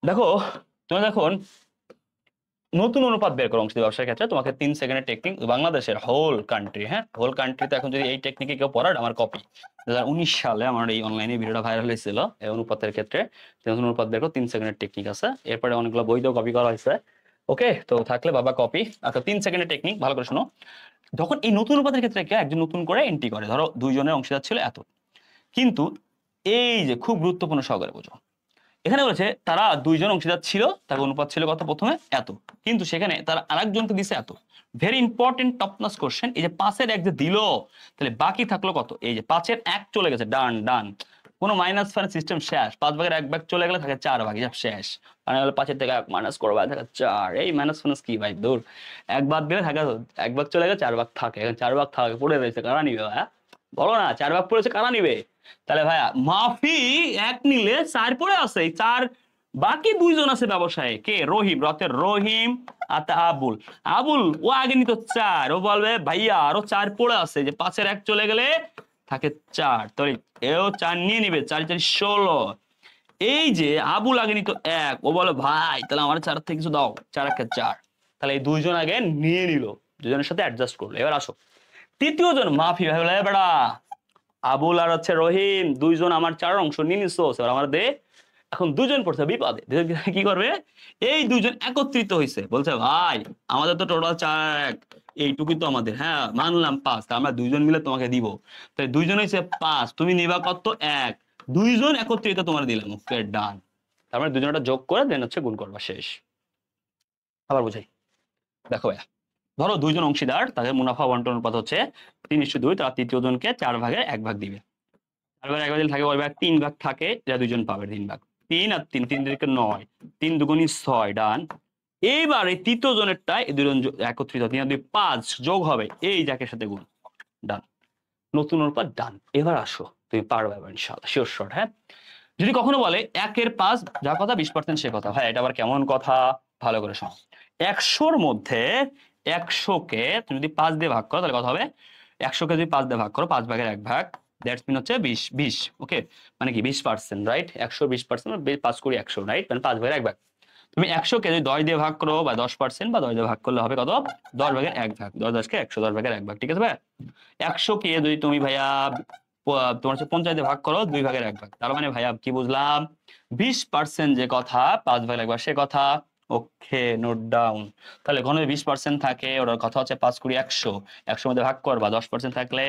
দেখো, তুমি দেখুন নতুন অনুপাত বের করো অংশীদার ব্যবসার ক্ষেত্রে তোমাকে 3 সেকেন্ডের টেকনিক, বাংলাদেশের হোল কান্ট্রি, হ্যাঁ হোল কান্ট্রিতে এখন যদি এই টেকনিকে কেউ পড়ার, আমার কপি 2019 সালে আমার এই অনলাইনে ভিডিওটা ভাইরাল হয়েছিল এই অনুপাতের ক্ষেত্রে। নতুন অনুপাত বের করো, 3 সেকেন্ডের টেকনিক আছে, এরপরে অনেকগুলো বইতেও কপি করা হয়েছে। ওকে, তো থাকলে বাবা কপি। আচ্ছা, 3 সেকেন্ডের টেকনিক ভালো করে শোনো। যখন এই নতুন অনুপাতের ক্ষেত্রে কেউ একজন নতুন করে এন্ট্রি করে, ধরো দুইজনের অংশীদার ছিল এত, কিন্তু এই যে খুব গুরুত্বপূর্ণ সহকারে বোঝো, এখানে বলেছে তারা দুইজন অংশীদার ছিল, তার অনুপাত ছিল কত প্রথমে এত, কিন্তু সেখানে তারা আরেকজনকে দিছে এত। Very important top notch question, এই যে 5-এর 1 যে দিল, তাহলে বাকি থাকলো কত? এই যে 5-এর 1 চলে গেছে, ডান ডান, কোনো মাইনাস ফাইনাস সিস্টেম শেষ। 5 ভাগের 1 ভাগ চলে গেলে থাকে 4 ভাগ, হিসাব শেষ। মানে হলো 5-এর থেকে 1 মাইনাস করবা, থাকে 4। এই মাইনাস ফাইনাস কি ভাই, দূর। 1 বাদ দিলে থাকে 1 ভাগ চলে গেলে 4 ভাগ থাকে, এখন 4 ভাগ থাকে পড়ে রয়েছে, কারা নিবে? হ্যাঁ বলো না, 4 ভাগ পড়েছে, কারা নিবে? তাহলে ভাইয়া মাফি 1 নিলে 4 পড়ে আছে, এই 4, বাকি দুইজন আছে ব্যবসায়ী, কে? রহিম, রথের রহিম আর আবুল। আবুল ও আগে নিত 4, ও বলবে ভাইয়া আরো 4 পড়ে আছে, যে 5-এর 1 চলে গেলে থাকে 4, তাহলে এও 4 নিয়ে নিবে, 4-4 16। এই যে আবুল আগে নিত 1, ও বলে ভাই তাহলে আমার 4 থেকে কিছু দাও, 4-1 4। তাহলে এই দুইজন আগে নিয়ে নিল, দুজনের সাথে অ্যাডজাস্ট করলো। এবার আসো তৃতীয় জন মাফি, ভাই বলে বেড়া আবুল আর হচ্ছে রহিম দুইজন আমার 4 অংশ নিয়ে নিছো, এবার আমার দে। এখন দুজন পড়ছে বিপদে, কি করবে? এই দুজন একত্রিত হয়েছে, বলছে ভাই আমাদের তো টোটাল 4, এইটুকুই তো আমাদের, হ্যাঁ মানলাম 5, আমরা দুইজন মিলে তোমাকে দিব। তাই দুইজন হয়েছে 5, তুমি নিবা কত? 1। দুইজন একত্রিত তোমার দিলাম, ওকে ডান। তার মানে দুজনটা যোগ করে দেন হচ্ছে গুণ করবা, শেষ। আবার বুঝাই, দেখো ভাইয়া, ধরো দুইজন অংশীদার, তাদের মুনাফা বন্টন অনুপাত হচ্ছে 3:2, তারা তৃতীয় জনকে 4/1 ভাগ দিবে। 4/1 ভাগ দিলে থাকে ওই ভাগ, 3 ভাগ থাকে, যা দুইজন পাবে 3 ভাগ। 3 আর 3, 3 থেকে 9, 3 দুগুণী 6, ডান। এইবার এই তৃতীয় জনেরটা এই দুজন একত্রিত, 3 আর 2 5 যোগ হবে, এই যাকের সাথে গুণ, ডান। নতুন অনুপাত ডান। এবার আসো, তুমি পারবে এবার ইনশাআল্লাহ, শিওর শট। হ্যাঁ, যদি কখনো বলে 1-এর 5 যা কথা 20% সে কথা, ভাই এটা আবার কেমন কথা? ভালো করে শোনো। 100-র মধ্যে 100-কে তুমি যদি 5 দিয়ে ভাগ করো, তাহলে কথা হবে 100-কে যদি 5 দিয়ে ভাগ করো, 5/1 ভাগ, দ্যাটস মিন হচ্ছে 20। ওকে, মানে কি 20%, রাইট? 100 20%, 5 করি 100, রাইট? মানে 5/1 ভাগ। তুমি 100-কে যদি 10 দিয়ে ভাগ করো, বা 10%, বা 10 দিয়ে ভাগ করলে হবে কত? 10/1 ভাগ। 10-10-কে 100, 10/1 ভাগ, ঠিক আছে ভাই? 100-কে যদি তুমি ভাইয়া তোমার হচ্ছে 50 দিয়ে ভাগ করো, 2/1 ভাগ, তার মানে ভাইয়া কি বুঝলাম? 20% যে কথা, 5/1 সে কথা। ওকে, নোট ডাউন। তাহলে ঘন 20% থাকে, ওটার কথা হচ্ছে 5 কুড়ি 100, 100 মধ্যে ভাগ করবা, 10% থাকলে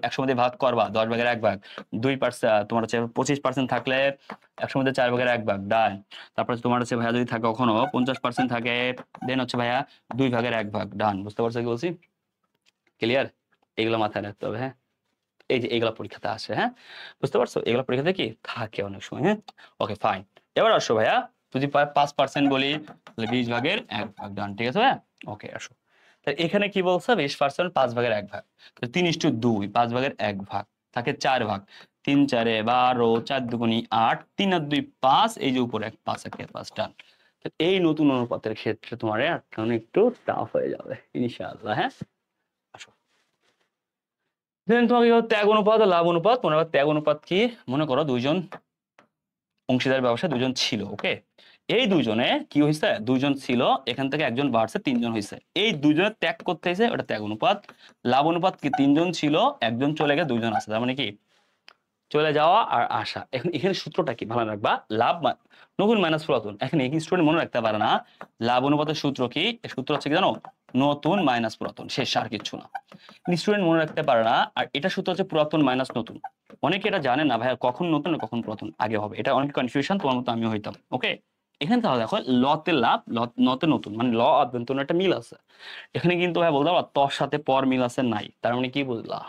100 মধ্যে ভাগ করবা, 10/1 ভাগ। 2% তোমার হচ্ছে 25% থাকলে 100 মধ্যে 4/1 ভাগ, ডান। তারপর তোমার হচ্ছে ভাইয়া যদি থাকে কখনো 50% থাকে, দেন হচ্ছে ভাইয়া 2/1 ভাগ, ডান। বুঝতে পারছো কি বলছি? ক্লিয়ার? এগুলো মাথায় রাখতে হবে, হ্যাঁ। এই যে এগুলা পরীক্ষাতে আসে, হ্যাঁ বুঝতে পারছো? এগুলা পরীক্ষাতে কি থাকে অনেক সময়, হ্যাঁ। ওকে ফাইন, এবার আসো ভাইয়া, যদি 5% বলি তাহলে 20/1 ভাগ, ডান, ঠিক আছে ভাইয়া? ওকে আসো, তাহলে এখানে কি বলছে? 20% 5/1 ভাগ, 3:2, 5/1 ভাগ থাকে 4 ভাগ, 3 4 12, 4 দুগুণী 8, 3 আর 2 5, এই যে উপরে 5 1 5, ডান। এই নতুন অনুপাতের ক্ষেত্রে তোমার এখন একটু টাফ হয়ে যাবে ইনশাআল্লাহ, হ্যাঁ। আসো, দেন তোমাকে ত্যাগ অনুপাত আর লাভ অনুপাত। মনে করো ত্যাগ অনুপাত কি? মনে করো দুইজন অংশীদার ব্যবসায় দুইজন ছিল, ওকে। এই দুইজনে কি হয়েছে? দুইজন ছিল, এখান থেকে একজন বাড়ছে, 3 জন হয়েছে। এই দুইজনের ত্যাগ করতে হয়েছে, ওটা ত্যাগ অনুপাত। লাভ অনুপাত কি? 3 জন ছিল, একজন চলে গেছে, 2 জন আছে, তার মানে কি চলে যাওয়া আর আসা। এখন এখানে সূত্রটা কি ভালো রাখবা, লাভ নতুন মাইনাস পুরাতন। এখন এই স্টুডেন্ট মনে রাখতে পারে না লাভ অনুপাতের সূত্র কি? সূত্র হচ্ছে কি জানো? নতুন মাইনাস পুরাতন, শেষ, আর কিছু না। স্টুডেন্ট মনে রাখতে পারে না। আর এটা সূত্র হচ্ছে পুরাতন মাইনাস নতুন। অনেকে এটা জানে না ভাইয়া, কখন নতুন আর কখন পুরাতন আগে হবে, এটা অনেক কনফিউশন, তোমার মতো আমিও হইতাম। ওকে, এখানে তাহলে দেখো লতে লাভ, নতে নতুন, মানে ল অভ্যন্তরীণ একটা মিল আছে। এখানে কিন্তু ভাই বলতে পারবা তর সাথে পর মিল আছে নাই, তার মানে কি বুঝলা?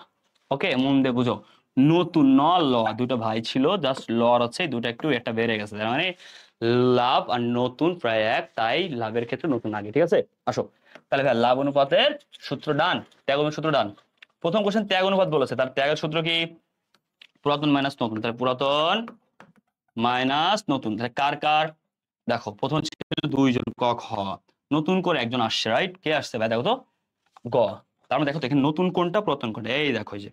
ওকে, মন দিয়ে বুঝো। নতুন ন ল, দুটো ভাই ছিল, জাস্ট ল আছে, দুটো একটু একটা বেড়ে গেছে, তার মানে লাভ আর নতুন প্রায় এক, তাই লাভের ক্ষেত্রে নতুন আগে, ঠিক আছে? আসো, তাহলে ভাই লাভ অনুপাতের সূত্র ডান, ত্যাগ অনুপাতের সূত্র ডান। প্রথম কোশ্চেন ত্যাগ অনুপাত বলেছে, তার ত্যাগের সূত্র কি? পুরাতন মাইনাস নতুন, তাহলে পুরাতন মাইনাস নতুন, তাহলে কার কার? দেখো প্রথম ছিল দুইজন, ক খ, নতুন করে একজন আসছে, রাইট? কে আসছে ভাই দেখো তো? গ। তার মানে দেখো তো এখানে নতুন কোনটা পুরাতন কোনটা, এই দেখো, এই যে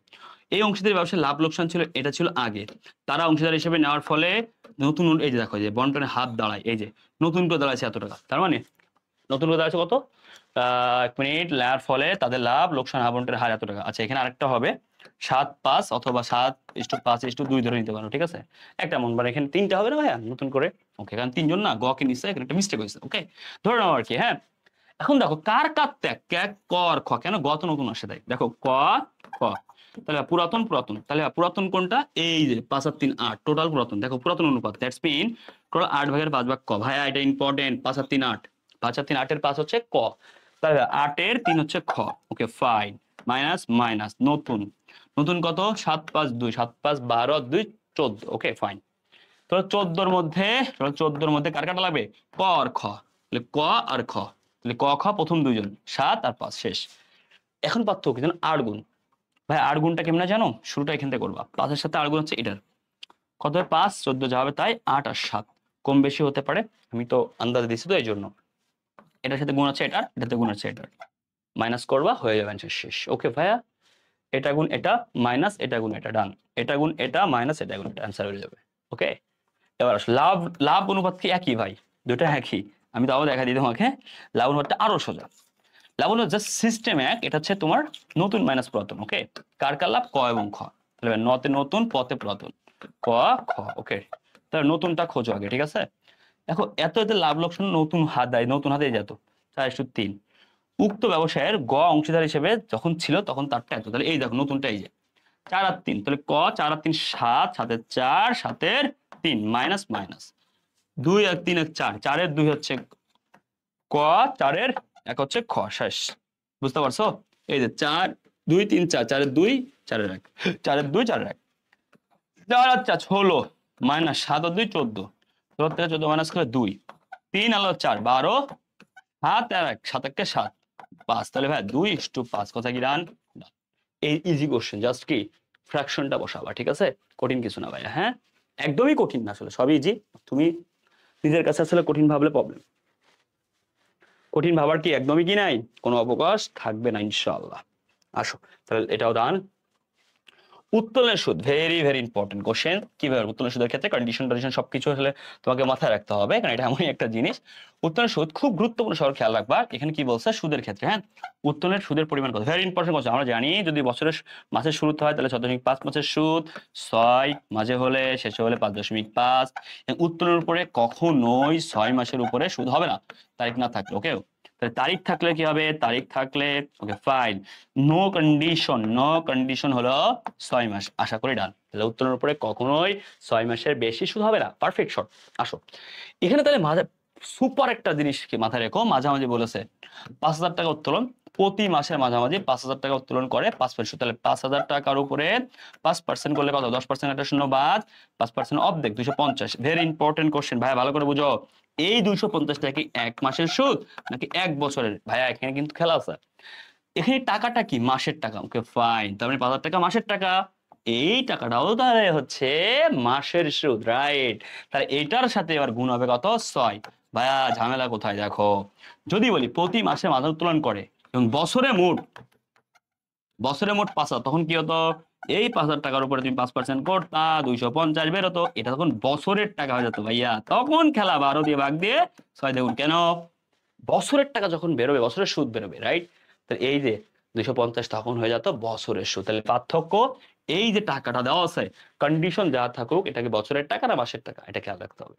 এই অংশীদারি ব্যবসায় লাভ লোকসান ছিল, এটা ছিল আগে, তারা অংশীদার হিসেবে নেওয়ার ফলে নতুন, এই যে দেখো যে বন্টনে হাত দাঁড়ায়, এই যে নতুন করে দাঁড়াচ্ছে এত টাকা, তার মানে নতুন করে দাঁড়াচ্ছে কত, 1 মিনিট, নেওয়ার ফলে তাদের লাভ লোকসান আবন্টনের হার এত টাকা। আচ্ছা এখানে আরেকটা হবে 7-5 অথবা 7:5:2 ধরে নিতে পারো, ঠিক আছে, একটা মন, মানে এখানে 3টা হবে না ভাইয়া নতুন করে, ওকে, কারণ 3জন না, গ কে নিচ্ছে, এখানে একটা মিস্টেক হয়েছে, ওকে, ধরে নাও আর কি। হ্যাঁ, এখন দেখো কার কার ত্যাগ, ক ক আর খ, কেন গ তো নতুন আসে, তাই দেখো ক খ, তাহলে পুরাতন পুরাতন, তাহলে পুরাতন কোনটা, এই যে 5 আর 3 8, টোটাল পুরাতন, দেখো পুরাতন অনুপাত, দ্যাটস মিন টোটাল 8/5 ক, ভাইয়া এটা ইম্পর্টেন্ট, 5 আর 3 8, 5 আর 3 8 এর 5 হচ্ছে ক, তাহলে 8 এর 3 হচ্ছে খ, ওকে ফাইন, মাইনাস মাইনাস নতুন, নতুন কত, 7-5-2, 7-5 12 2 14, ওকে ফাইন। তো 14-র মধ্যে কার কাটা লাগবে, ক আর খ, তাহলে ক আর খ, তাহলে ক খ প্রথম দুইজন, 7 আর 5 শেষ। এখন পার্থক্য কি জানো, 8 গুণ, ভাই 8 গুণটা কেমনে জানো, শুরুটা এখান থেকে করবা, 5 এর সাথে 8 গুণ হচ্ছে এটার, কত হয় 5 14 যা হবে তাই, 8 আর 7 কম বেশি হতে পারে, আমি তো আন্দাজ দিচ্ছি তো এই জন্য, এটার সাথে গুণ আছে এটার, এটাতে গুণ আছে এটার, মাইনাস করবা হয়ে যাবে অ্যান্সার শেষ। ওকে ভাইয়া, এটা গুণ এটা মাইনাস এটা গুণ এটা, ডান, এটা গুণ এটা মাইনাস এটা গুণ এটা, অ্যান্সার হয়ে যাবে। ওকে, এবার লাভ, লাভ অনুপাত কি একই ভাই, দুটো একই, আমি তাও দেখা দিই তোমাকে, লাভ অনুপাতটা আরো সোজা, লাভ অনুপাত জাস্ট সিস্টেম এক, এটা হচ্ছে তোমার নতুন মাইনাস পুরাতন, ওকে, কার কার লাভ, ক এবং খ, তাহলে নতে নতুন পথে পুরাতন, ক খ, ওকে, তাহলে নতুনটা খোঁজো আগে, ঠিক আছে। দেখো এত এতে লাভ লোকসান নতুন হাত দেয়, নতুন হাতে যেত 4:3, উক্ত ব্যবসায়ের গ অংশীদার হিসেবে যখন ছিল তখন তারটা এত, তাহলে এই দেখো নতুনটা এই যে 4 আর 3, তাহলে ক 4 আর 3 7, 7 এর 4, 7 এর 3 মাইনাস মাইনাস 2 আর 3 এক 4, 4 এর 2 হচ্ছে ক, 4 এর 1 হচ্ছে খ, শেষ, বুঝতে পারছো, এই যে 4 2 3 4, 4 এর 2 4 এর 1, 4 এর 2 4 এর 1, 4 আর 4 16 মাইনাস 7 আর 2 14, 14 থেকে 14 মাইনাস করে 2, 3 আর 4 12, 7 আর 1 7 1 7 5, তাহলে ভাই 2:5, কথা কি ডান, এই ইজি কোশ্চেন, জাস্ট কি ফ্র্যাকশনটা বসাবা, ঠিক আছে, কঠিন কিছু না ভাইয়া, হ্যাঁ একদমই কঠিন না, আসলে সবই ইজি, তুমি নিজের কাছে আসলে কঠিন ভাবলে প্রবলেম, কঠিন ভাবার কি একদমই কি নাই, কোনো অবকাশ থাকবে না ইনশাআল্লাহ। আসো তাহলে এটাও ডান। উত্তোলনের সুদ, ভেরি ভেরি ইম্পর্টেন্ট কোশ্চেন, কিভাবে উত্তোলনের সুদের ক্ষেত্রে কন্ডিশন টন্ডিশন সবকিছু আসলে তোমাকে মাথায় রাখতে হবে, কারণ এটা এমনই একটা জিনিস, উত্তোলনের সুদ খুব গুরুত্বপূর্ণ, সবার খেয়াল রাখবা, এখানে কি বলছে সুদের ক্ষেত্রে, হ্যাঁ উত্তোলনের সুদের পরিমাণ কত, ভেরি ইম্পর্টেন্ট কোশ্চেন, আমরা জানি যদি বছরের মাসের শুরুতে হয় তাহলে 6.5 মাসের সুদ, 6 মাঝে হলে শেষে হলে 5.5, উত্তোলনের উপরে কখনোই 6 মাসের উপরে সুদ হবে না, তারিখ না থাকলে, ওকে, তাহলে তারিখ থাকলে কি হবে, তারিখ থাকলে, ওকে ফাইন, নো কন্ডিশন হলো 6 মাস, আশা করি ডান, তাহলে উত্তোলনের উপরে কখনোই 6 মাসের বেশি সুদ হবে না, পারফেক্ট শর্ট। আসো এখানে তাহলে মাঝে সুপার একটা জিনিস কি মাথায় রেখো, মাঝামাঝি বলেছে 5,000 টাকা উত্তোলন, প্রতি মাসের মাঝামাঝি 5,000 টাকা উত্তোলন করে 5%, তাহলে 5,000 টাকার উপরে 5% করলে কত, 10% একটা শূন্য বাদ, 5% অর্ধেক 250, ভেরি ইম্পর্টেন্ট কোশ্চেন ভাইয়া, ভালো করে বুঝো, এই 250 টাকা কি 1 মাসের সুদ নাকি 1 বছরের, ভাইয়া এখানে কিন্তু খেলা আছে, এখানে টাকাটা কি মাসের টাকা, ওকে ফাইন, তার মানে 5,000 টাকা মাসের টাকা, এই টাকাটাও তাহলে হচ্ছে মাসের সুদ, রাইট, তাহলে এইটার সাথে এবার গুণ হবে কত, 6, ভাইয়া ঝামেলা কোথায়, দেখো যদি বলি প্রতি মাসে মাথা উত্তোলন করে এবং বছরে মোট 5,000, তখন কি হতো, এই 5,000 টাকার উপরে তুমি 5% করতা 250 বেরোতো, এটা তখন বছরের টাকা হয়ে যেত ভাইয়া, তখন খেলা 12 দিয়ে ভাগ দিয়ে 6 দেখুন, কেন বছরের টাকা যখন বেরোবে বছরের সুদ বেরোবে, রাইট, তাহলে এই যে 250 তখন হয়ে যেত বছরের সুদ, তাহলে পার্থক্য এই যে টাকাটা দেওয়া আছে, কন্ডিশন যা থাকুক, এটাকে বছরের টাকা না মাসের টাকা, এটা খেয়াল রাখতে হবে,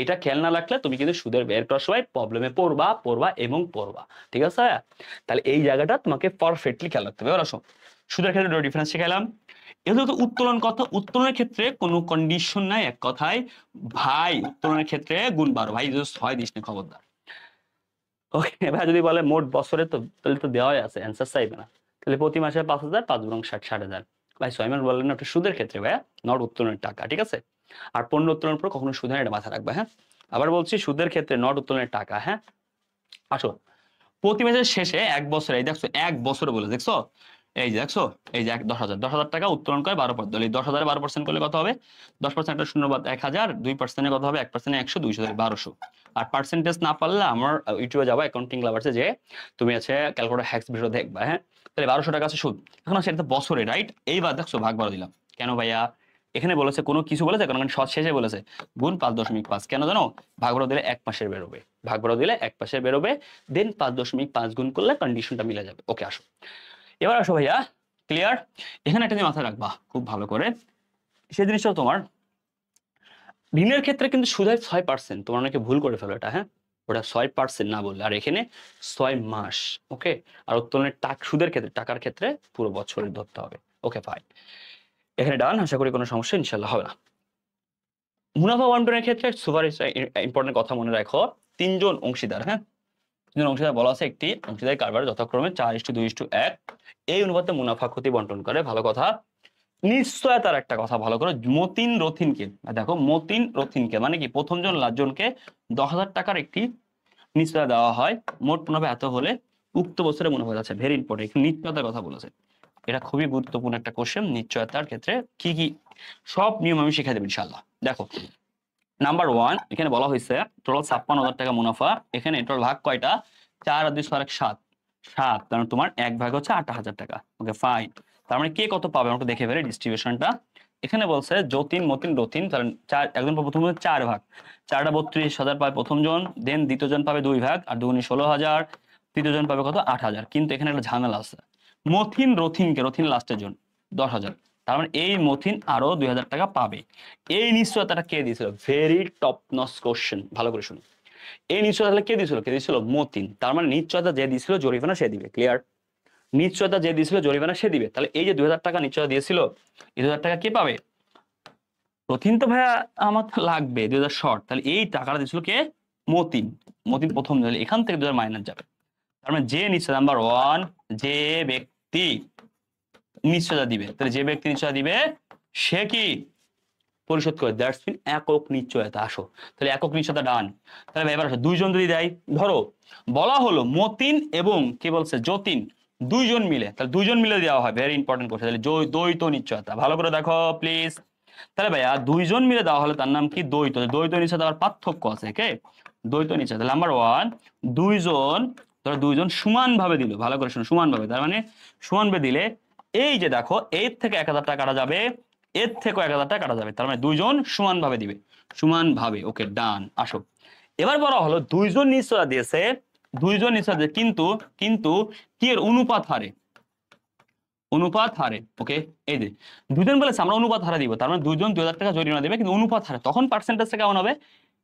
এটা খেয়াল না রাখলে তুমি কিন্তু সুদের বের করার সময় প্রবলেমে পড়বা এবং পড়বা, ঠিক আছে, তাহলে এই জায়গাটা তোমাকে পারফেক্টলি খেয়াল রাখতে হবে। এবার আসো সুদের ক্ষেত্রে ডিফারেন্স শিখাইলাম, এটা তো উত্তোলন কথা, উত্তোলনের ক্ষেত্রে কোনো কন্ডিশন নাই, এক কথায় ভাই উত্তোলনের ক্ষেত্রে গুণ 12, ভাই 6 দিস না খবরদার, ওকে ভাই, যদি বলে মোট বছরে তো তাহলে তো দেওয়াই আছে, অ্যান্সার চাইবে না, তাহলে প্রতি মাসে 5,000, 5 গুণ 60, 60,000, ভাই 6 মাস বললেন না, ওটা সুদের ক্ষেত্রে ভাইয়া, নট উত্তোলনের টাকা, ঠিক আছে, আর পণ্য উত্তোলনের উপর কখনো সুদ হয় না, এটা মাথায় রাখবা, হ্যাঁ আবার বলছি সুদের ক্ষেত্রে নট উত্তোলনের টাকা, হ্যাঁ আসো প্রতি মাসের শেষে 1 বছরে, এই দেখছো 1 বছরে বলে দেখছো এই যে দেখছো, এই যে 10,000 টাকা উত্তোলন করে 12%, এই 10,000 12% করলে কত হবে? 10% একটা শূন্য বাদ 1,000, 2% কত হবে? 1% 100, 200 1200। আর পার্সেন্টেজ না পারলে আমার ইউটিউবে যাবো অ্যাকাউন্টিং লাভার্সে, যে তুমি আছে ক্যালকুলেটর হ্যাক্স ভিডিও দেখবা, হ্যাঁ। তাহলে 1200 টাকা আছে সুদ। এখন সেটা তো বছরে, রাইট? এইবার দেখছো ভাগ 12 দিলাম কেন ভাইয়া? এখানে বলেছে কোনো কিছু বলেছে, কারণ সৎ শেষে বলেছে গুণ 5.5, কেন জানো? ভাগ 12 দিলে এক মাসের বেরোবে, ভাগ 12 দিলে এক মাসের বেরোবে, দেন 5.5 গুণ করলে কন্ডিশনটা মিলে যাবে। ওকে, আসো এবার আসো ভাইয়া, ক্লিয়ার? এখানে একটা জিনিস মাথায় রাখবা খুব ভালো করে, সেই জিনিসটা তোমার ঋণের ক্ষেত্রে কিন্তু সুদের 6%, তোমার অনেকে ভুল করে ফেলো এটা, হ্যাঁ। ওটা 6% না বললে, আর এখানে 6 মাস। ওকে, আর উত্তোলনের সুদের ক্ষেত্রে, টাকার ক্ষেত্রে পুরো বছরের ধরতে হবে। ওকে ফাইন, এখানে ডান। আশা করি কোনো সমস্যা ইনশাল্লাহ হবে না। মুনাফা বন্টনের ক্ষেত্রে সুপার ইম্পর্টেন্ট কথা মনে রাখো, 3 জন অংশীদার, হ্যাঁ। 3 জন অংশীদার বলা আছে, একটি অংশীদার কারবার যথাক্রমে 4:2:1 এই অনুপাতে মুনাফা ক্ষতি বন্টন করে। ভালো কথা। নিশ্চয়তার একটা কথা ভালো করে, মতিন রথিনকে দেখো, মতিন রথিনকে মানে কি, প্রথম জন লাস্টজনকে 10,000 টাকার একটি নিশ্চয়তা দেওয়া হয়, মোট মুনাফা এত হলে উক্ত বছরে মুনাফা আছে। ভেরি ইম্পর্টেন্ট, নিশ্চয়তার কথা বলেছে, এটা খুবই গুরুত্বপূর্ণ একটা কোশ্চেন। নিশ্চয়তার ক্ষেত্রে কি কি সব নিয়ম আমি শিখাই দেবো ইনশাল্লাহ। দেখো নাম্বার 1, এখানে বলা হয়েছে টোটাল 56,000 টাকা মুনাফা। এখানে টোটাল ভাগ কয়টা? 4 আর 2 6 7, 7, কারণ তোমার এক ভাগ হচ্ছে 8,000 টাকা। ওকে ফাইন, তার মানে কে কত পাবে আমরা দেখে ফেলি ডিস্ট্রিবিউশনটা। এখানে বলছে যতীন মতিন রতিন, তাহলে একজন প্রথম 4 ভাগ, 4টা 32,000 পাবে প্রথম জন, দেন দ্বিতীয় জন পাবে 2 ভাগ, আর 2 × 16,000, তৃতীয় জন পাবে কত? 8,000। কিন্তু এখানে একটা ঝামেলা আছে, মথিন রথিনকে, রথিন লাস্টের জন 10,000, তার মানে এই মথিন আরো 2,000 টাকা পাবে। এই নিশ্চয়তাটা কে দিয়েছিল? ভেরি টপ নচ কোশ্চেন, ভালো করে শুনুন। এই নিশ্চয়তা কে দিয়েছিল? কে দিয়েছিল? মতিন। তার মানে নিশ্চয়তা যে দিয়েছিল জরিমানা সে দিবে। ক্লিয়ার? নিশ্চয়তা যে দিয়েছিল জরিমানা সে দিবে। তাহলে এই যে 2,000 টাকা নিশ্চয়তা দিয়েছিল, এই 2,000 টাকা কে পাবে? রথিন তো ভাইয়া আমার তো লাগবে 2,000 শর্ট, তাহলে এই টাকাটা দিয়েছিল কে? মতিন। মতিন প্রথম, এখান থেকে 2,000 মাইনাস যাবে। তার মানে যে নিশ্চয় নাম্বার 1, যে ব্যক্তি নিশ্চয়তা দিবে, তাহলে যে ব্যক্তি নিশ্চয়তা দিবে সে কি পরিশোধ করে? দ্যাটস মিন একক নিশ্চয়তা। আসো তাহলে একক নিশ্চয়তা ডান। তাহলে এবার আসো, 2 জন যদি দেয়, ধরো বলা হলো মতিন এবং কে বলছে? যতীন, 2 জন মিলে, তাহলে 2 জন মিলে দেওয়া হয়। ভেরি ইম্পর্টেন্ট কোশ্চেন, তাহলে দ্বৈত নিশ্চয়তা। ভালো করে দেখো প্লিজ। তাহলে ভাইয়া 2 জন মিলে দেওয়া হলে তার নাম কি? দ্বৈত। দ্বৈত নিশ্চয়তা আবার পার্থক্য আছে, কে? দ্বৈত নিশ্চয়তা। তাহলে নাম্বার 1, 2 জন, ধরো 2 জন সমান ভাবে দিল, ভালো করে শুনো, সমান ভাবে, তার মানে সমান ভাবে দিলে এই যে দেখো, এর থেকে 1,000 টাকা কাটা যাবে, এর থেকেও 1,000 টাকা কাটা যাবে, তার মানে 2 জন সমান ভাবে দিবে, সমান ভাবে। ওকে ডান। আসো এবার বলা হলো 2 জন নিশ্চয়তা দিয়েছে, 2 জন নিশ্চয়তা দিয়েছে, কিন্তু কিন্তু কি এর অনুপাত হারে, অনুপাত হারে। ওকে, এই যে 2 জন বলেছে আমরা অনুপাত হারে দিব, তার মানে 2 জন 2,000 টাকা জরিমানা দেবে, কিন্তু অনুপাত হারে। তখন পার্সেন্টেজটা কেমন হবে?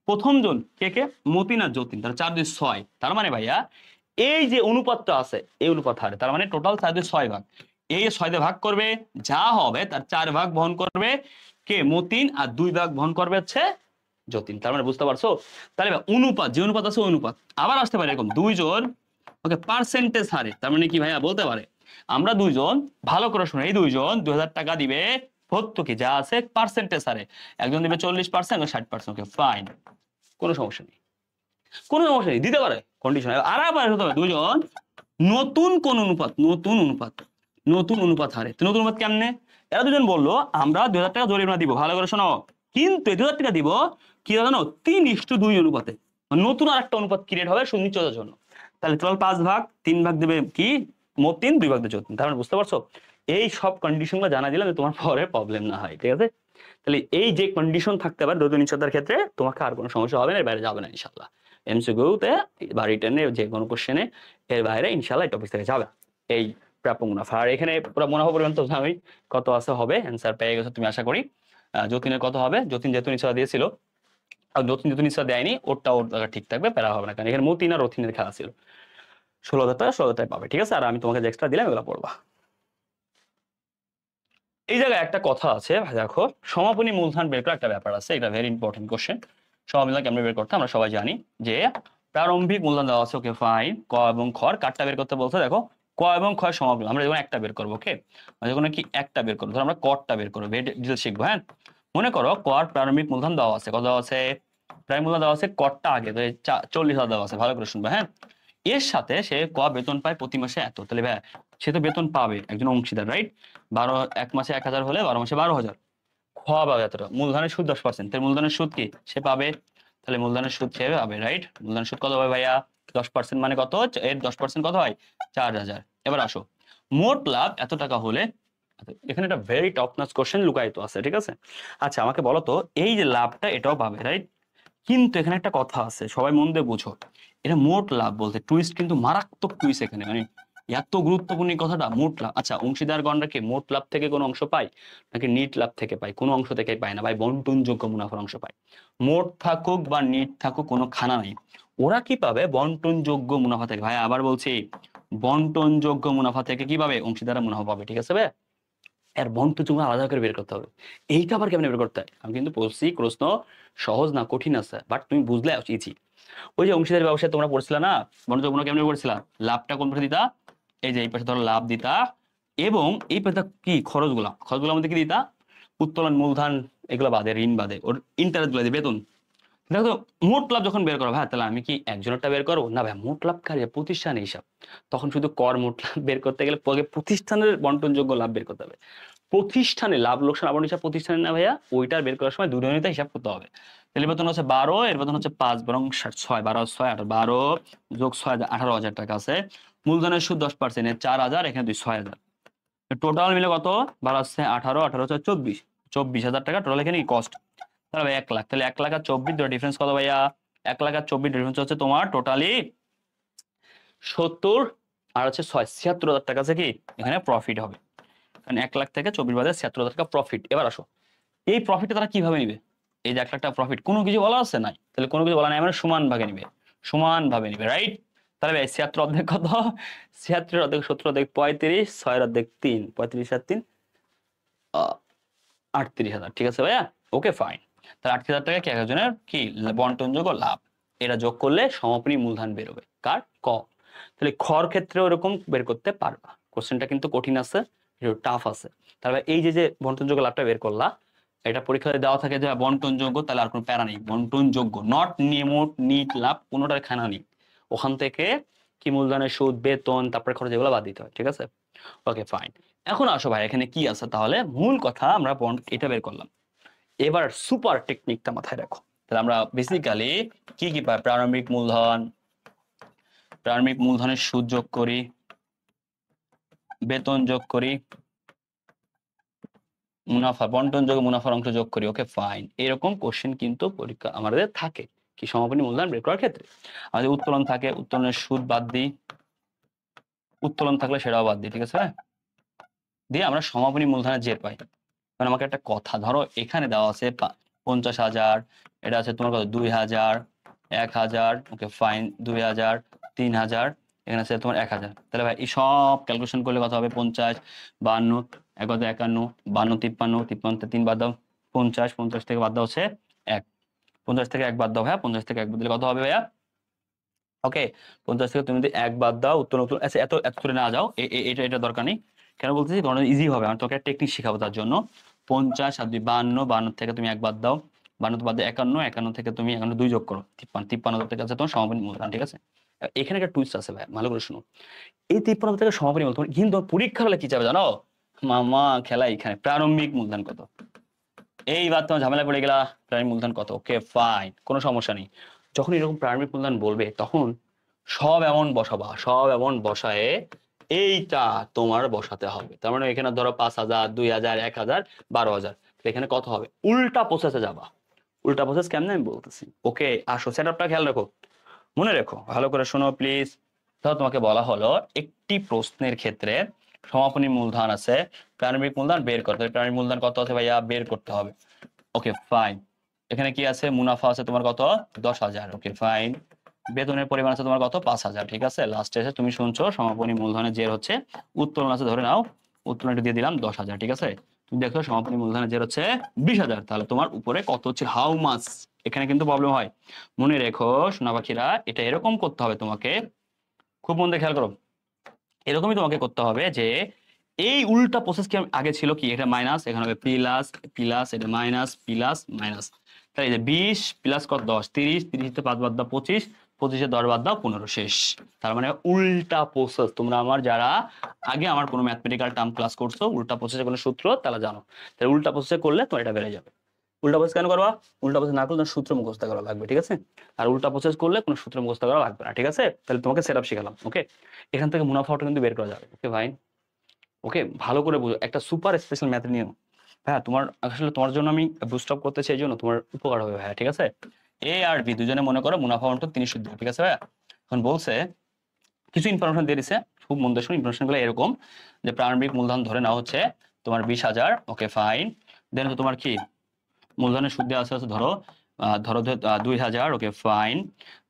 প্রথম জন কে কে? মতিন আর যতীন, তার 4 2 6, তার মানে ভাইয়া এই যে অনুপাতটা আছে এই অনুপাত হারে, তার মানে টোটাল 4 2 6 ভাগ, এই 6 দিয়ে ভাগ করবে, যা হবে তার 4 ভাগ বহন করবে কে? মতিন, আর 2 ভাগ বহন করবে হচ্ছে যতীন। তার মানে বুঝতে পারছো? তাহলে অনুপাত, যে অনুপাত আছে অনুপাত আবার আসতে পারে এরকম 2 জন। ওকে, পার্সেন্টেজ হারে, তার মানে কি ভাইয়া বলতে পারে আমরা 2 জন, ভালো করে শুনে, এই 2 জন 2,000 টাকা দিবে ভর্তুকি যা আছে পার্সেন্টেজ হারে, একজন দিবে 40%, 60%। ওকে ফাইন, কোনো সমস্যা নেই, কোনো সমস্যা নেই, দিতে পারে কন্ডিশন। আর আবার হতে হবে 2 জন নতুন কোন অনুপাত, নতুন অনুপাত, নতুন অনুপাত হারে। তো নতুন অনুপাত কেমনে? এরা 2 জন বললো আমরা 2,000 টাকা জরিমানা দিব, ভালো করে শোনো, কিন্তু 2,000 টাকা দিব কি জানো? 3:2 অনুপাতে। নতুন আর একটা অনুপাত ক্রিয়েট হবে সুনিশ্চয়তার জন্য। তাহলে টোটাল 5 ভাগ, 3 ভাগ দেবে কি? মতিন, 2 ভাগ দেবে যতীন। তার মানে বুঝতে পারছো? এই সব কন্ডিশনগুলো জানা দিলে তোমার পরে প্রবলেম না হয়, ঠিক আছে? তাহলে এই যে কন্ডিশন থাকতে পারে দ্বৈত নিশ্চয়তার ক্ষেত্রে, তোমাকে আর কোনো সমস্যা হবে না, এর বাইরে যাবে না ইনশাআল্লাহ। এমসিকিউতে বা রিটেনে যে কোনো কোশ্চেনে এর বাইরে ইনশাআল্লাহ এই টপিক থেকে যাবে। এই প্রাপ্য মুনাফা। আর এখানে পুরো মুনাফা পরিমাণ তো জানোই কত আছে, হবে অ্যান্সার পেয়ে গেছো তুমি আশা করি। যতীনের কত হবে? যতীন যেহেতু নিশ্চয়তা দিয়েছিল, আর যতীন যেহেতু নিশ্চয়তা দেয়নি, ওরটা ওর জায়গা ঠিক থাকবে, প্যারা হবে না, কারণ এখানে মতিন আর রথিনের খেলা ছিল। 16,000 টাকা 16,000 টাকা পাবে, ঠিক আছে? আর আমি তোমাকে যে এক্সট্রা দিলাম এগুলো পড়বা। এই জায়গায় একটা কথা আছে, দেখো সমাপনী মূলধন বের করার একটা ব্যাপার আছে, এটা ভেরি ইম্পর্টেন্ট কোশ্চেন। সমাপনী মূলধন কেমনে বের করতে আমরা সবাই জানি, যে প্রারম্ভিক মূলধন দেওয়া আছে, ওকে ফাইন। ক এবং খ কারটা বের করতে বলছে, দেখো ক এবং খ সমাপনী, আমরা যখন একটা বের করবো, ওকে, যখন কি একটা বের করবো, ধর আমরা কটা বের করবো, ডিটেল শিখবো, হ্যাঁ। মনে করো কর প্রারম্ভিক মূলধন দেওয়া আছে, কত দেওয়া আছে? প্রারম্ভিক মূলধন দেওয়া আছে কটটা আগে তো 40,000 দেওয়া আছে, ভালো করে শুনবে, হ্যাঁ। এর সাথে সে ক বেতন পায় প্রতি মাসে এত, তাহলে ভাই সে তো বেতন পাবে, একজন অংশীদার, রাইট? 12 এক মাসে 1000 হলে 12 মাসে 12,000। খ পাবে এতটা। মূলধনের সুদ 10%, তার মূলধনের সুদ কি সে পাবে, তাহলে মূলধনের সুদ সে পাবে, রাইট? মূলধনের সুদ কত হবে ভাইয়া? 10% মানে কত? এর 10% কত হয়? 4000। এবার আসো, মোট লাভ এত টাকা হলে, এখানে একটা ভেরি টপ নচ কোশ্চেন লুকায়িত আছে, ঠিক আছে? আচ্ছা আমাকে বলো তো, এই যে লাভটা এটাও পাবে, রাইট? কিন্তু এখানে একটা কথা আছে, সবাই মন দিয়ে বুঝো। এটা মোট লাভ বলতে টুইস্ট, কিন্তু মারাত্মক টুইস্ট এখানে, মানে এত গুরুত্বপূর্ণ এই কথাটা, মোট লাভ। আচ্ছা অংশীদারগণরা কি মোট লাভ থেকে কোনো অংশ পায় নাকি নিট লাভ থেকে পায়? কোনো অংশ থেকে পায় না ভাই, বন্টনযোগ্য মুনাফার অংশ পায়। মোট থাকুক বা নিট থাকুক কোনো খানা নাই, ওরা কি পাবে? বন্টনযোগ্য মুনাফা থেকে। ভাই আবার বলছি, বন্টনযোগ্য মুনাফা থেকে কি পাবে? অংশীদাররা মুনাফা পাবে, ঠিক আছে ভাই? এর বন্টনযোগ্য আলাদা করে বের করতে হবে। এইটা আবার কেমনে বের করতে হয়? আমি কিন্তু বলছি প্রশ্ন সহজ না, কঠিন আছে, বাট তুমি বুঝলে ইজি। ওই যে অংশীদার ব্যবসায় তোমরা পড়ছিলা না, বন্টনযোগ্য কেমনে পড়ছিলা? লাভটা কোন পাশে দিতা? এই যে এই পাশে ধরো লাভ দিতা, এবং এই পাশে কি খরচগুলো মধ্যে কি দিতা? উত্তোলন, মূলধন, এগুলো বাদে, ঋণ বাদে, ওর ইন্টারেস্ট গুলো বেতন। দেখো মোট লাভ যখন বের করো ভাই, তাহলে আমি কি একজনেরটা বের করবো না ভাই? মোট লাভ কারে? প্রতিষ্ঠানের হিসাব। তখন শুধু কর মোট লাভ বের করতে গেলে প্রতিষ্ঠানের বন্টনযোগ্য লাভ বের করতে হবে। প্রতিষ্ঠানে লাভ লোকসান আবরণ হিসাব প্রতিষ্ঠানে না ভাইয়া, ওইটার বের করার সময় দুজনেরটা হিসাব করতে হবে। তাহলে বেতন হচ্ছে 12, এর বেতন হচ্ছে 5 বরং 6, 12 6 18, 12 যোগ 6 18,000 টাকা আছে। মূলধনের সুদ 10%, এর 4000, এখানে 6,000, টোটাল মিলে কত? 12 হচ্ছে 18, 18 হচ্ছে 24,000 টাকা টোটাল এখানে কস্ট। তাহলে ভাই 1 লাখ, তাহলে 1 লাখ আর 24 ডিফারেন্স কত ভাইয়া? 1 লাখ আর 24 ডিফারেন্স হচ্ছে তোমার টোটালি 70, আর হচ্ছে 76,000 টাকা আছে কি এখানে প্রফিট হবে। কারণ 1 লাখ থেকে 24 বাদে 76,000 টাকা প্রফিট। এবার আসো, এই প্রফিটটা তারা কিভাবে নিবে? এই যে 1 লাখ টাকা প্রফিট, কোনো কিছু বলা আছে নাই? তাহলে কোনো কিছু বলা নাই মানে সমান ভাগে নিবে, সমান ভাবে নিবে, রাইট? তাহলে ভাই 76 অর্ধেক কত? 76 অর্ধেক 70 অর্ধেক 35, 6 অর্ধেক 3, 35 আর 3 38,000, ঠিক আছে ভাইয়া? Okay fine. তাহলে 38,000 টাকা কি একজনের কি বন্টনযোগ্য লাভ, এটা যোগ করলে সমাপনী মূলধন বেরোবে কার? ক। তাহলে খর ক্ষেত্রে ওরকম বের করতে পারবা। কোশ্চেনটা কিন্তু কঠিন আছে, একটু টাফ আছে। তাহলে এই যে বন্টনযোগ্য লাভটা বের করলা, এটা পরীক্ষায় দেওয়া থাকে যে বন্টনযোগ্য, তাহলে আর কোনো প্যারা নেই, বন্টনযোগ্য, নট মোট নিট লাভ, কোনোটার খানা নেই। ওখান থেকে কি মূলধনের সুদ, বেতন, তারপরে খরচ, এগুলো বাদ দিতে হয়, ঠিক আছে? Okay fine. এখন আসো ভাই, এখানে কি আছে? তাহলে মূল কথা আমরা এটা বের করলাম, এবার সুপার টেকনিকটা মাথায় রাখো। তাহলে আমরা বেসিক্যালি কি কি পাই? প্রারম্ভিক মূলধনের সুদ যোগ করি, বেতন যোগ করি, মুনাফা, বন্টনযোগ্য মুনাফার অংশ যোগ করি। Okay fine. এরকম কোশ্চেন কিন্তু পরীক্ষা আমাদের থাকে কি সমাপনী মূলধন বের করার ক্ষেত্রে। আমাদের উত্তোলন থাকে, উত্তোলনের সুদ বাদ দিই, উত্তোলন থাকলে সেটাও বাদ দিই, ঠিক আছে? দিয়ে আমরা সমাপনী মূলধনের জের পাই। মানে আমাকে একটা কথা, ধরো এখানে দেওয়া আছে 50,000, এটা আছে তোমার কত? 2,000, 1,000, ওকে ফাইন, 2,000, 3,000, এখানে আছে তোমার 1,000। তাহলে ভাই এই সব ক্যালকুলেশন করলে কত হবে? 50, 52, 1 51, 52, 53, 53 3 বাদ দাও, 50, 50 থেকে বাদ দাও হচ্ছে 1, 50 থেকে 1 বাদ দাও ভাইয়া, 50 থেকে 1 বাদ দিলে কত হবে ভাইয়া? ওকে 50 থেকে তুমি যদি 1 বাদ দাও, উত্তর আচ্ছা এত এত করে না যাও, এটা দরকার নেই। কেন বলতেছি? তোমার ইজি হবে, আমি তোকে টেকনিক শিখাবো তার জন্য। 50 আর 2 52, 52 থেকে তুমি 1 বাদ দাও, 52 বাদ দিয়ে 51, 51 থেকে তুমি 2 যোগ করো, 53, 53 থেকে আছে তোমার সমাপনী মূলধন, ঠিক আছে? এখানে একটা টুইস্ট আছে ভাই, ভালো করে শুনো। এই 53 থেকে সমাপনী মূলধন কিন্তু পরীক্ষা হলে কি চাবে জানো? মামা খেলা এখানে প্রারম্ভিক মূলধন কত? এইবার তোমার ঝামেলা পড়ে গেলা, প্রারম্ভিক মূলধন কত? ওকে ফাইন, কোনো সমস্যা নেই। যখন এরকম প্রারম্ভিক মূলধন বলবে তখন সব অ্যামাউন্ট বসাবা, সব অ্যামাউন্ট বসায়ে এইটা তোমার বসাতে হবে। তার মানে এখানে ধরো 5,000, 2,000, 1,000, 12,000, এখানে কত হবে? উল্টা প্রসেসে যাবা। উল্টা প্রসেস কেমনে আমি বলতেছি। ওকে আসো, সেটআপটা খেয়াল রাখো, মনে রেখো, ভালো করে শোনো প্লিজ। ধরো তোমাকে বলা হলো একটি প্রশ্নের ক্ষেত্রে সমাপনী মূলধন আছে, প্রারম্ভিক মূলধন বের করতে হবে। প্রারম্ভিক মূলধন কত আছে ভাইয়া? বের করতে হবে। Okay fine. এখানে কি আছে? মুনাফা আছে তোমার কত? 10,000। Okay fine. বেতনের পরিমাণ আছে তোমার কত? 5,000, ঠিক আছে? লাস্টে এসে তুমি শুনছো সমাপনী মূলধনের জের হচ্ছে, উত্তোলন আছে ধরে নাও, উত্তোলনটা দিয়ে দিলাম 10,000, ঠিক আছে? তুমি দেখো সমাপনী মূলধনের জের হচ্ছে 20,000, তাহলে তোমার উপরে কত হচ্ছে? How much. এখানে কিন্তু প্রবলেম হয়, মনে রেখো সোনা পাখিরা, এটা এরকম করতে হবে তোমাকে, খুব মন দিয়ে খেয়াল করো। এরকমই তোমাকে করতে হবে যে এই উল্টা প্রসেস কি আগে ছিল কি? এটা মাইনাস, এখানে হবে প্লাস, প্লাস, এটা মাইনাস, প্লাস, মাইনাস। তাহলে এই যে 20 প্লাস কত? 10, 30, 30 তে 5 বাদ দাও 25, 25-এর 10 বাদ দাও 15 শেষ। তার মানে উল্টা প্রসেস। তোমরা আমার যারা আগে আমার কোনো ম্যাথমেটিক্যাল টার্ম ক্লাস করছো, উল্টা প্রসেসের কোনো সূত্র তাহলে জানো। তাহলে উল্টা প্রসেসে করলে তোমার এটা বেড়ে যাবে। উল্টা প্রসেস কেন করবা? উল্টা প্রসেস না করলে তোমার সূত্র মুখস্থ করা লাগবে, ঠিক আছে? আর উল্টা প্রসেস করলে কোনো সূত্র মুখস্থ করা লাগবে না, ঠিক আছে? তাহলে তোমাকে সেটআপ শিখালাম, ওকে? এখান থেকে মুনাফাটা কিন্তু বের করা যাবে, ওকে ভাই? ওকে, ভালো করে বুঝো, একটা সুপার স্পেশাল ম্যাথ নিও। হ্যাঁ, তোমার আসলে তোমার জন্য আমি বুস্ট আপ করতে চাই, এই জন্য তোমার উপকার হবে ভাইয়া, ঠিক আছে? এ আর বি দুজনে মনে করো মুনাফা অঙ্কন 302, ঠিক আছে ভাইয়া? এখন বলছে কিছু ইনফরমেশন দিয়ে দিছে, খুব মন দিয়ে শুনো। ইনফরমেশনগুলো এরকম যে প্রারম্ভিক মূলধন ধরে নেওয়া হচ্ছে তোমার 20,000, ওকে ফাইন। দেন হচ্ছে তোমার কি মূলধনের সুদ দেওয়া আছে ধরো ধরো 2,000, ওকে ফাইন।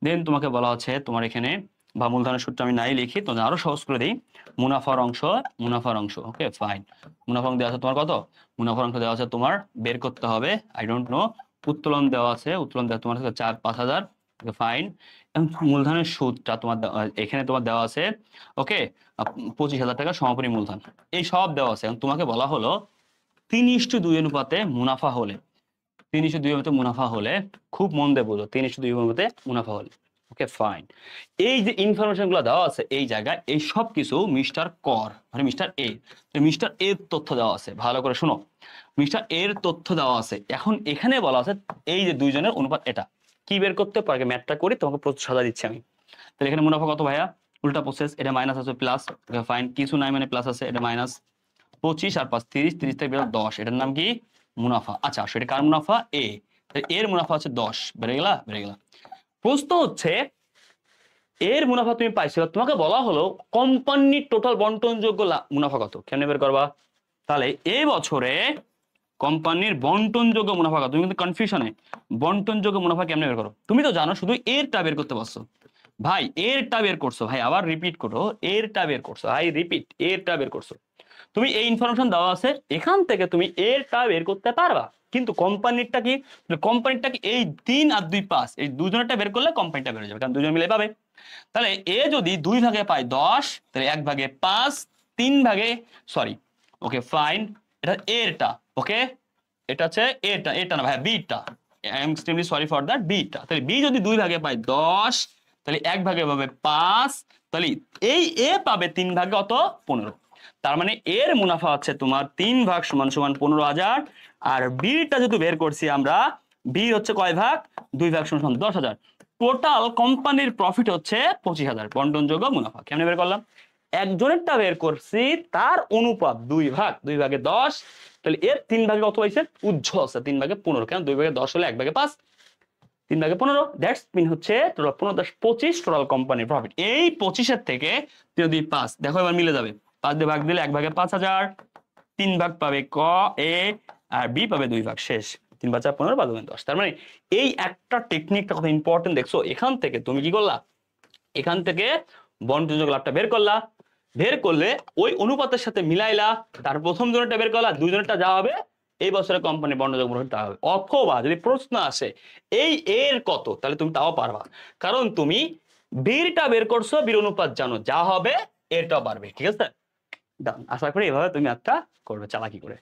দেন তোমাকে বলা হচ্ছে তোমার এখানে, বা মূলধনের সুদটা আমি নাই লিখি, তো আরো সহজ করে দিই, মুনাফার অংশ, ওকে ফাইন। মুনাফা অংশ দেওয়া আছে তোমার কত? মুনাফার অংশ দেওয়া আছে তোমার, বের করতে হবে, আই ডোন্ট নো। উত্তোলন দেওয়া আছে, উত্তোলন দেওয়া তোমার 4-5,000, ওকে ফাইন। এবং মূলধনের সুদটা তোমার এখানে তোমার দেওয়া আছে, ওকে 25,000 টাকা সমাপনী মূলধন, এই সব দেওয়া আছে। এবং তোমাকে বলা হলো 3:2 অনুপাতে মুনাফা হলে, 3:2 অনুপাতে মুনাফা হলে, খুব মন দিয়ে বোঝো, 3:2 অনুপাতে মুনাফা হলে, ওকে ফাইন। এই যে ইনফরমেশন গুলো দেওয়া আছে এই জায়গায়, এই সব কিছু মিস্টার কর মানে মিস্টার এ, মিস্টার এর তথ্য দেওয়া আছে, ভালো করে শোনো। মিস্টার এর তথ্য দেওয়া আছে। এখন এখানে বলা আছে এই যে দুইজনের অনুপাত, এটা কি বের করতে পারে? ম্যাথটা করি, তোমাকে প্রচুর সাজা দিচ্ছি আমি। তাহলে এখানে মুনাফা কত ভাইয়া? উল্টা প্রসেস, এটা মাইনাস আছে প্লাস, ওকে ফাইন। কিছু নাই মানে প্লাস আছে, এটা মাইনাস 25 আর 5 30, 30 থেকে বেরো 10, এটার নাম কি? মুনাফা। আচ্ছা, সেটা কার মুনাফা? এ। এর মুনাফা হচ্ছে 10, বেড়ে গেলা। প্রশ্ন হচ্ছে এর মুনাফা তুমি পাইছো, তোমাকে বলা হলো কোম্পানির টোটাল বন্টনযোগ্য মুনাফা কত, কেমনে বের করবা? তাহলে এই বছরে কোম্পানির বন্টনযোগ্য মুনাফা কত? তুমি কিন্তু কনফিউশনে, বন্টনযোগ্য মুনাফা কেমনে বের করো? তুমি তো জানো শুধু এরটা বের করতে পারছো ভাই, এরটা বের করছো ভাই, আবার রিপিট করো, এরটা বের করছো ভাই, রিপিট, এরটা বের করছো। তুমি এই ইনফরমেশন দেওয়া আছে, এখান থেকে তুমি এরটা বের করতে পারবা। কিন্তু কোম্পানিরটা কি? এই 3 আর 2 5, এই দুজনেরটা বের করলে কোম্পানিটা বের হয়ে যাবে, কারণ দুজন মিলে পাবে। তাহলে এ যদি 2 ভাগে পায় 10, তাহলে 1 ভাগে 5, 3 ভাগে, সরি, ওকে ফাইন, এটা এরটা, ওকে এটা হচ্ছে এটা না ভাই, beta, I am extremely sorry for that, beta. তাহলে বি যদি 2 ভাগে পায় 10, তাহলে 1 ভাগে পাবে 5, তাহলে এই এ পাবে 3 ভাগে কত? 15। তার মানে এর মুনাফা হচ্ছে তোমার 3 ভাগ সমান সমান 15,000। আর বিটা যেহেতু বের করছি আমরা, বি হচ্ছে কয় ভাগ? 2 ভাগ সমান সমান 10,000। টোটাল কোম্পানির প্রফিট হচ্ছে 25,000, বন্টনযোগ্য মুনাফা। কেমনে বের করলাম? একজনেরটা বের করছি, তার অনুপাত 2 ভাগ, 2 ভাগে 10, তাহলে এর 3 ভাগে কত হয়েছে? উজ্জ্বল আছে 3 ভাগে 15, কেন 2 ভাগে 10 হলে 1 ভাগে 5, 3 ভাগে 15, দ্যাটস মিন হচ্ছে টোটাল 15-25 টোটাল কোম্পানির প্রফিট। এই 25-এর থেকে 3 2 5, দেখো এবার মিলে যাবে, 5 দিয়ে ভাগ দিলে 1 ভাগে 5,000, 3 ভাগ পাবে ক এ, আর বি পাবে 2 ভাগ, শেষ। 3 5 15, 5 2 10। তার মানে এই একটা টেকনিকটা কত ইম্পর্টেন্ট দেখছো। এখান থেকে তুমি কি করলা? এখান থেকে বন্টনযোগ্য লাভটা বের করলা, বের করলে ওই অনুপাতের সাথে মিলাইলা, তার প্রথম জনেরটা বের করলা, দুই জনেরটা যা হবে এই বছরে কোম্পানি বন্টনযোগ্য মুনাফা তা হবে। অথবা যদি প্রশ্ন আসে এই এর কত, তাহলে তুমি তাও পারবা, কারণ তুমি বিরটা বের করছো, বির অনুপাত জানো, যা হবে এরটাও পারবে, ঠিক আছে? ডান। আশা করি এভাবে তুমি একটা করবে চালাকি করে।